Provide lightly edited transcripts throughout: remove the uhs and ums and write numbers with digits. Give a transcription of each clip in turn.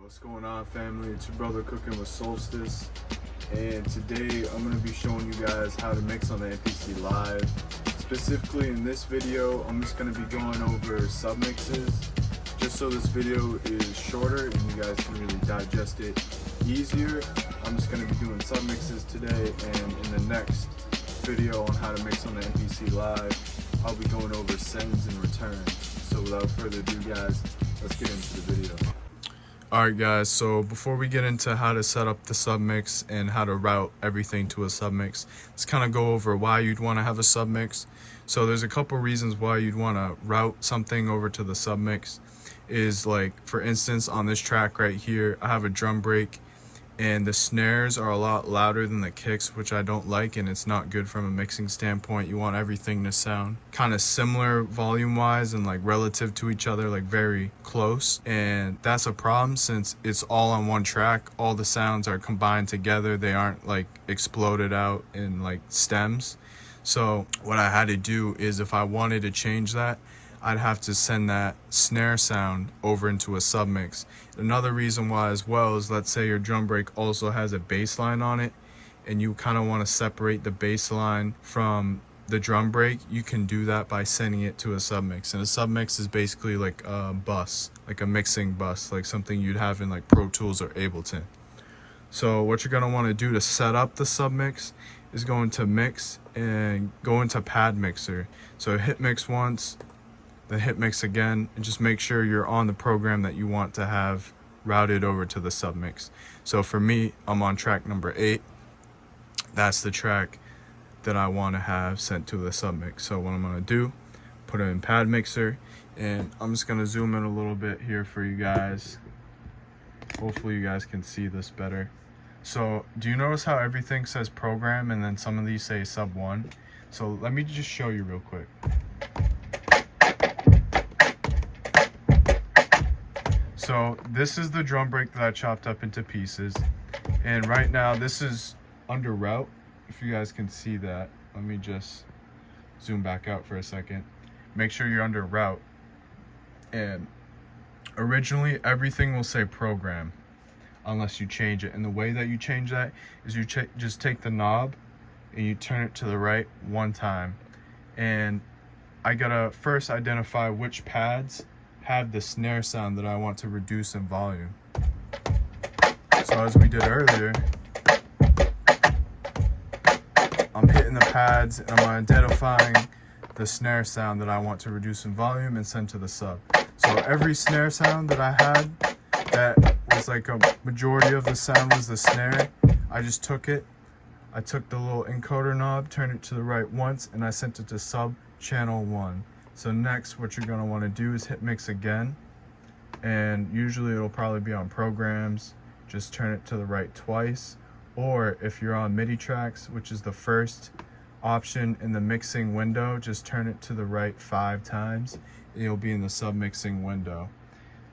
What's going on, family? It's your brother Cooking with Solstice, and today I'm going to be showing you guys how to mix on the MPC Live. Specifically in this video, I'm just going to be going over submixes, just so this video is shorter and you guys can really digest it easier. I'm just going to be doing submixes today, and in the next video on how to mix on the MPC Live, I'll be going over sends and returns. So without further ado, guys, let's get into the video. Alright guys, so before we get into how to set up the submix and how to route everything to a submix, let's kind of go over why you'd want to have a submix. So there's a couple reasons why you'd want to route something over to the submix. Is like, for instance, on this track right here, I have a drum break and the snares are a lot louder than the kicks, which I don't like, and it's not good from a mixing standpoint. You want everything to sound kind of similar volume wise and like relative to each other, like very close, and that's a problem since it's all on one track. All the sounds are combined together, they aren't like exploded out in like stems. So what I had to do is, if I wanted to change that, I'd have to send that snare sound over into a submix. Another reason why as well is, let's say your drum break also has a bass line on it and you kind of want to separate the bass line from the drum break. You can do that by sending it to a submix, and a submix is basically like a bus, like a mixing bus, like something you'd have in like Pro Tools or Ableton. So what you're going to want to do to set up the submix is go into mix and go into pad mixer. So hit mix once, then hit mix again, and just make sure you're on the program that you want to have routed over to the submix. So for me, I'm on track number 8. That's the track that I want to have sent to the submix. So what I'm going to do, put it in pad mixer, and I'm just going to zoom in a little bit here for you guys. Hopefully you guys can see this better. So do you notice how everything says program and then some of these say sub 1? So let me just show you real quick. So this is the drum break that I chopped up into pieces, and right now this is under route. If you guys can see that, let me just zoom back out for a second. Make sure you're under route, and originally everything will say program unless you change it, and the way that you change that is you just take the knob and you turn it to the right one time, and I gotta first identify which pads have the snare sound that I want to reduce in volume. So as we did earlier, I'm hitting the pads and I'm identifying the snare sound that I want to reduce in volume and send to the sub. So every snare sound that I had that was like a majority of the sound was the snare, I just took it. I took the little encoder knob, turned it to the right once, and I sent it to sub channel 1. So next, what you're going to want to do is hit mix again, and usually it'll probably be on programs, just turn it to the right twice, or if you're on MIDI tracks, which is the first option in the mixing window, just turn it to the right 5 times, and you'll be in the submixing window.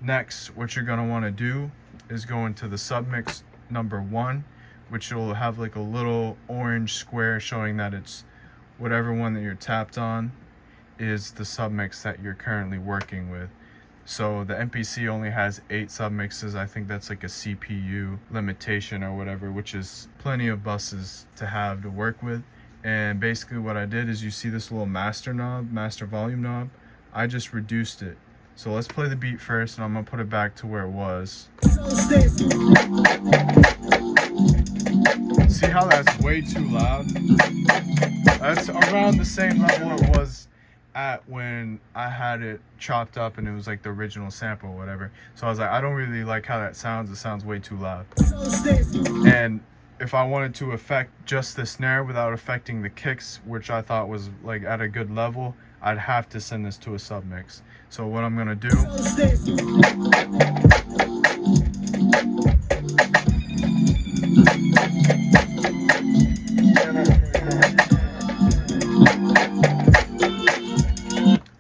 Next, what you're going to want to do is go into the submix number 1, which will have like a little orange square showing that it's whatever one that you're tapped on is the submix that you're currently working with. So the MPC only has 8 submixes. I think that's like a CPU limitation or whatever, which is plenty of buses to have to work with. And basically what I did is, you see this little master knob, master volume knob, I just reduced it. So let's play the beat first, and I'm gonna put it back to where it was. See how that's way too loud? That's around the same level it was at when I had it chopped up and it was like the original sample or whatever. So I was like, I don't really like how that sounds. It sounds way too loud. And if I wanted to affect just the snare without affecting the kicks, which I thought was like at a good level, I'd have to send this to a submix. So what I'm gonna do,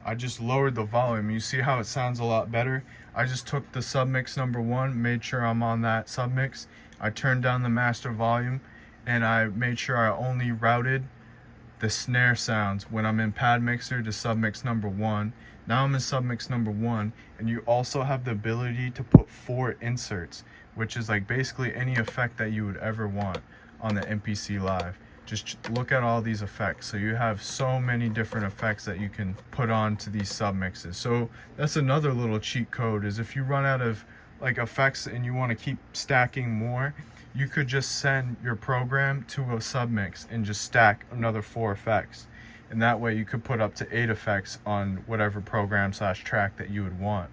I just lowered the volume. You see how it sounds a lot better? I just took the submix number 1, made sure I'm on that submix. I turned down the master volume, and I made sure I only routed the snare sounds when I'm in pad mixer to submix number 1. Now I'm in submix number 1, and you also have the ability to put 4 inserts, which is like basically any effect that you would ever want on the MPC Live. Just look at all these effects. So you have so many different effects that you can put on to these submixes. So that's another little cheat code, is if you run out of like effects and you want to keep stacking more, you could just send your program to a submix and just stack another 4 effects. And that way you could put up to 8 effects on whatever program / track that you would want.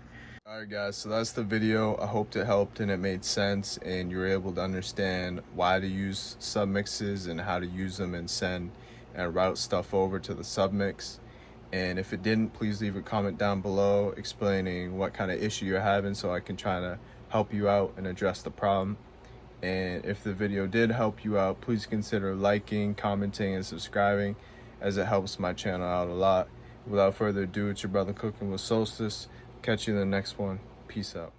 Alright guys, so that's the video. I hope it helped and it made sense and you were able to understand why to use submixes and how to use them and send and route stuff over to the submix. And if it didn't, please leave a comment down below explaining what kind of issue you're having so I can try to help you out and address the problem. And if the video did help you out, please consider liking, commenting, and subscribing, as it helps my channel out a lot. Without further ado, it's your brother cooking with Solstice. Catch you in the next one. Peace out.